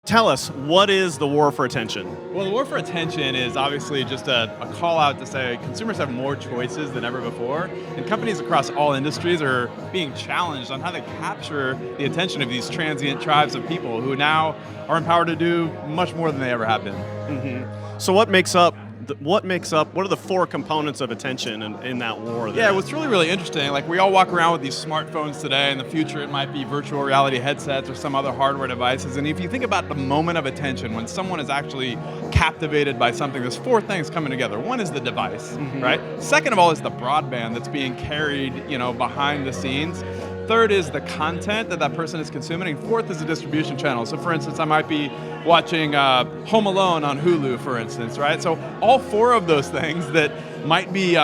Tell us, what is the war for attention? Well, the war for attention is obviously just a call out to say consumers have more choices than ever before, and companies across all industries are being challenged on how to capture the attention of these transient tribes of people who now are empowered to do much more than they ever have been. So what are the four components of attention in that war? Yeah, what's really, really interesting, like we all walk around with these smartphones today. In the future, it might be virtual reality headsets or some other hardware devices. And if you think about the moment of attention, when someone is actually captivated by something, there's four things coming together. One is the device, right? Second of all is the broadband that's being carried, behind the scenes. Third is the content that person is consuming. And fourth is the distribution channel. So for instance, I might be watching Home Alone on Hulu, for instance, right? So all four of those things that might be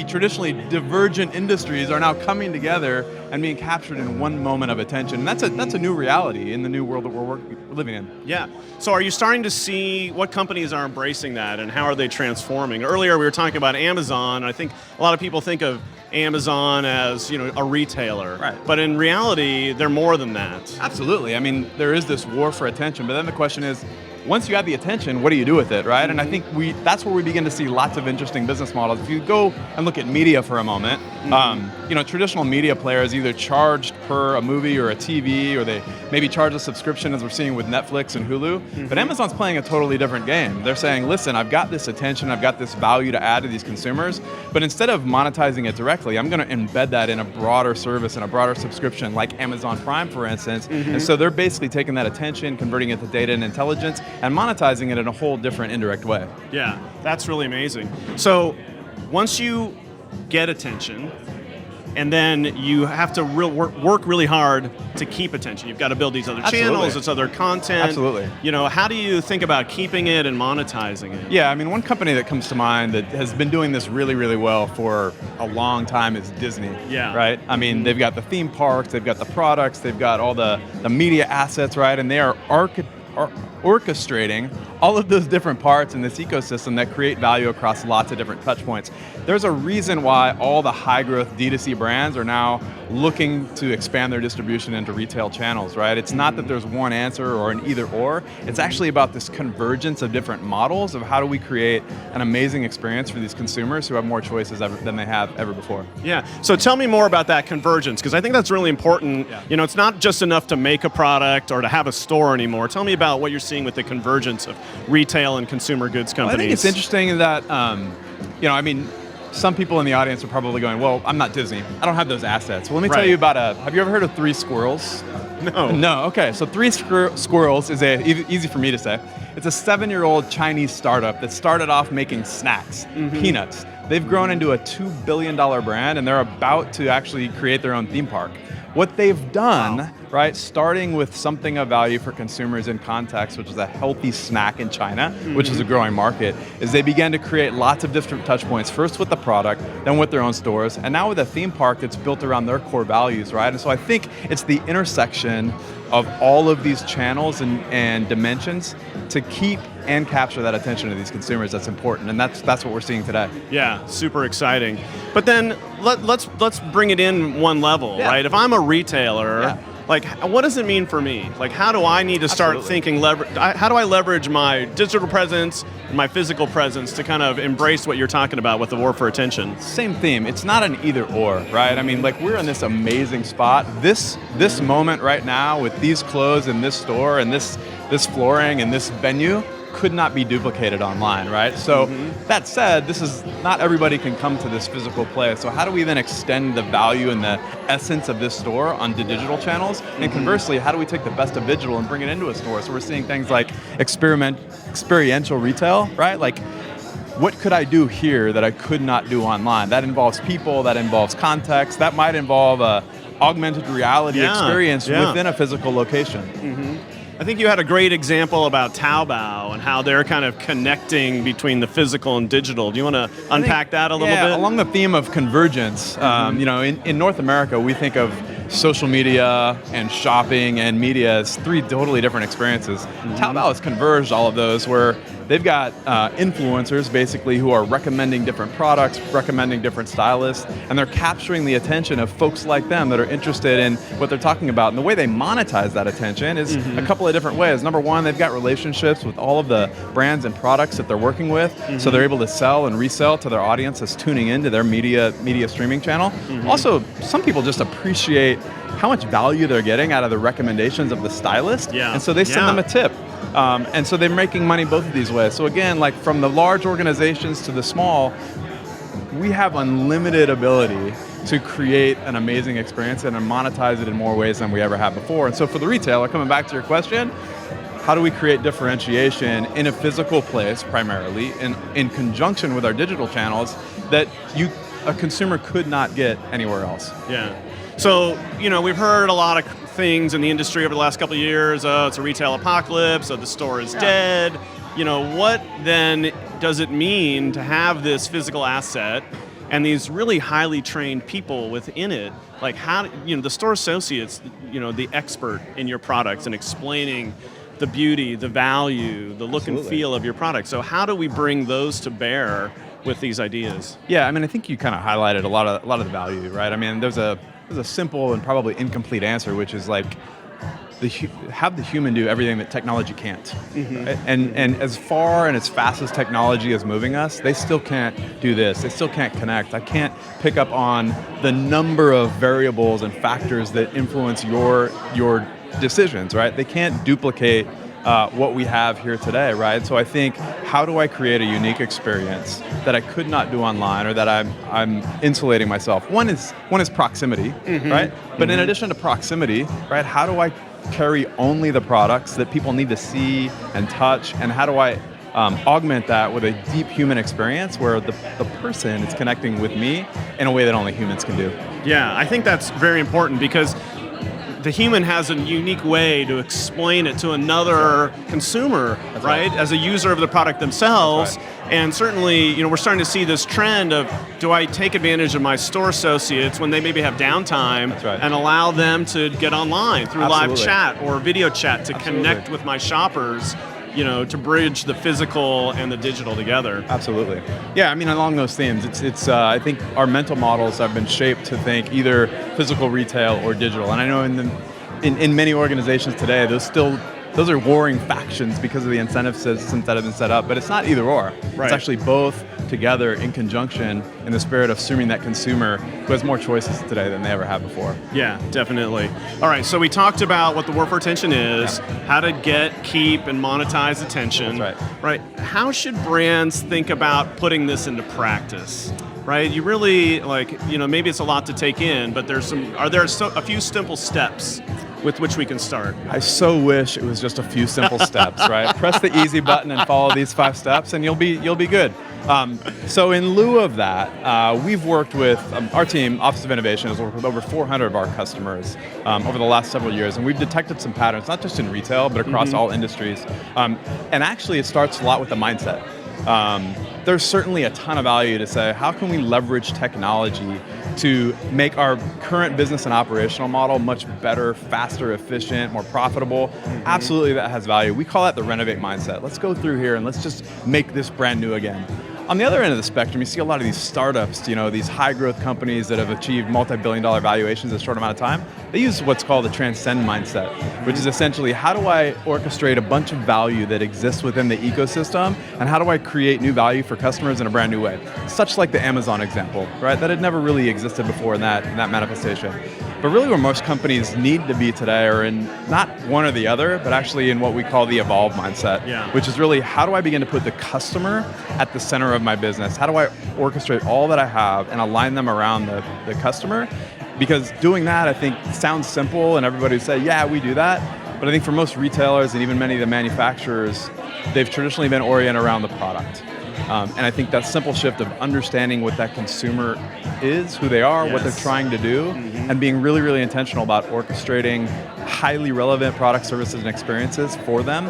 traditionally divergent industries are now coming together and being captured in one moment of attention. And that's a new reality in the new world that we're living in. Yeah. So are you starting to see what companies are embracing that and how are they transforming? Earlier we were talking about Amazon. I think a lot of people think of Amazon as a retailer, right? But in reality, they're more than that. Absolutely. I mean, there is this war for attention, but then the question is, once you have the attention, what do you do with it, right? And I think that's where we begin to see lots of interesting business models. If you go and look at media for a moment, traditional media players either charged per a movie or a TV, or they maybe charge a subscription, as we're seeing with Netflix and Hulu. But Amazon's playing a totally different game. They're saying, listen, I've got this attention, I've got this value to add to these consumers, but instead of monetizing it directly, I'm going to embed that in a broader service and a broader subscription, like Amazon Prime, for instance. And so they're basically taking that attention, converting it to data and intelligence, and monetizing it in a whole different indirect way. Yeah, that's really amazing. So once you get attention, and then you have to work really hard to keep attention. You've got to build these other channels, this other content. Absolutely. How do you think about keeping it and monetizing it? Yeah, I mean, one company that comes to mind that has been doing this really, really well for a long time is Disney. Yeah. Right? I mean, they've got the theme parks, they've got the products, they've got all the media assets, right? And they are orchestrating all of those different parts in this ecosystem that create value across lots of different touch points. There's a reason why all the high growth D2C brands are now looking to expand their distribution into retail channels, right? It's not that there's one answer or an either or. It's actually about this convergence of different models of how do we create an amazing experience for these consumers who have more choices than they have ever before. Yeah, so tell me more about that convergence, because I think that's really important. Yeah. It's not just enough to make a product or to have a store anymore. Tell me about what you're seeing with the convergence of retail and consumer goods companies. Well, I think it's interesting that, some people in the audience are probably going, well, I'm not Disney. I don't have those assets. Well, let me tell you about have you ever heard of Three Squirrels? No. No, okay. So Three Squirrels is easy for me to say. It's a 7-year-old Chinese startup that started off making snacks, peanuts. They've grown into a $2 billion brand, and they're about to actually create their own theme park. What they've done, right, starting with something of value for consumers in context, which is a healthy snack in China, which is a growing market, is they began to create lots of different touch points, first with the product, then with their own stores, and now with a theme park that's built around their core values, right? And so I think it's the intersection of all of these channels and dimensions to keep and capture that attention of these consumers that's important, and that's what we're seeing today. Yeah, super exciting. But then let's bring it in one level, right? If I'm a retailer, like, what does it mean for me? Like, how do I need to start thinking, how do I leverage my digital presence, my physical presence to kind of embrace what you're talking about with the war for attention? Same theme. It's not an either or, right? I mean, like, we're in this amazing spot. This moment right now with these clothes in this store and this flooring and this venue could not be duplicated online, right? So that said, not everybody can come to this physical place. So how do we then extend the value and the essence of this store onto digital channels? And conversely, how do we take the best of digital and bring it into a store? So we're seeing things like experiential retail, right? Like, what could I do here that I could not do online? That involves people, that involves context, that might involve a augmented reality experience within a physical location. I think you had a great example about Taobao and how they're kind of connecting between the physical and digital. Do you want to unpack that a little bit? Along the theme of convergence, in North America, we think of social media and shopping and media as three totally different experiences. Taobao has converged all of those, where They've got influencers basically who are recommending different products, recommending different stylists, and they're capturing the attention of folks like them that are interested in what they're talking about. And the way they monetize that attention is a couple of different ways. Number one, they've got relationships with all of the brands and products that they're working with, so they're able to sell and resell to their audience that's tuning into their media streaming channel. Also, some people just appreciate how much value they're getting out of the recommendations of the stylist, and so they send them a tip. And so they're making money both of these ways. So again, like from the large organizations to the small, we have unlimited ability to create an amazing experience and monetize it in more ways than we ever have before. And so for the retailer, coming back to your question, how do we create differentiation in a physical place primarily, in conjunction with our digital channels that a consumer could not get anywhere else? Yeah. So, we've heard a lot of things in the industry over the last couple of years. It's a retail apocalypse, the store is dead. What then does it mean to have this physical asset and these really highly trained people within it? Like how, the store associates, the expert in your products and explaining the beauty, the value, the look and feel of your product. So how do we bring those to bear with these ideas? Yeah, I think you kind of highlighted a lot of the value, right? There's a simple and probably incomplete answer, which is like have the human do everything that technology can't. Right? And as far and as fast as technology is moving us, they still can't do this. They still can't connect. I can't pick up on the number of variables and factors that influence your decisions, right? They can't duplicate what we have here today, right? So I think, how do I create a unique experience that I could not do online, or that I'm insulating myself? One is proximity, right? But in addition to proximity, right, how do I carry only the products that people need to see and touch, and how do I augment that with a deep human experience where the person is connecting with me in a way that only humans can do? Yeah, I think that's very important, because the human has a unique way to explain it to another consumer, right? As a user of the product themselves. And certainly, we're starting to see this trend of, do I take advantage of my store associates when they maybe have downtime and allow them to get online through live chat or video chat to connect with my shoppers, to bridge the physical and the digital together. Absolutely. Yeah, along those themes, it's I think our mental models have been shaped to think either physical retail or digital. And I know in many organizations today, those are warring factions because of the incentive systems that have been set up, but it's not either or. Right. It's actually both together in conjunction in the spirit of serving that consumer who has more choices today than they ever have before. Yeah, definitely. All right, so we talked about what the WarforAttention is, how to get, keep, and monetize attention. That's right. How should brands think about putting this into practice? Right, you really, maybe it's a lot to take in, but are there a few simple steps with which we can start? I so wish it was just a few simple steps, right? Press the easy button and follow these 5 steps, and you'll be good. So in lieu of that, we've worked with our team, Office of Innovation, has worked with over 400 of our customers over the last several years, and we've detected some patterns, not just in retail, but across all industries. And actually, it starts a lot with the mindset. There's certainly a ton of value to say, how can we leverage technology to make our current business and operational model much better, faster, efficient, more profitable? Absolutely, that has value. We call that the renovate mindset. Let's go through here and let's just make this brand new again. On the other end of the spectrum, you see a lot of these startups, these high growth companies that have achieved multi-billion-dollar valuations in a short amount of time. They use what's called the Transcend Mindset, which is essentially, how do I orchestrate a bunch of value that exists within the ecosystem, and how do I create new value for customers in a brand new way? Such like the Amazon example, right? That had never really existed before in that manifestation. But really where most companies need to be today are in not one or the other, but actually in what we call the evolve mindset, which is really, how do I begin to put the customer at the center of my business? How do I orchestrate all that I have and align them around the customer? Because doing that, I think, sounds simple, and everybody would say, yeah, we do that. But I think for most retailers and even many of the manufacturers, they've traditionally been oriented around the product. And I think that simple shift of understanding what that consumer is, who they are, what they're trying to do, and being really, really intentional about orchestrating highly relevant products, services, and experiences for them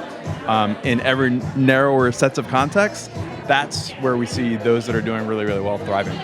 in ever narrower sets of contexts, that's where we see those that are doing really, really well thriving.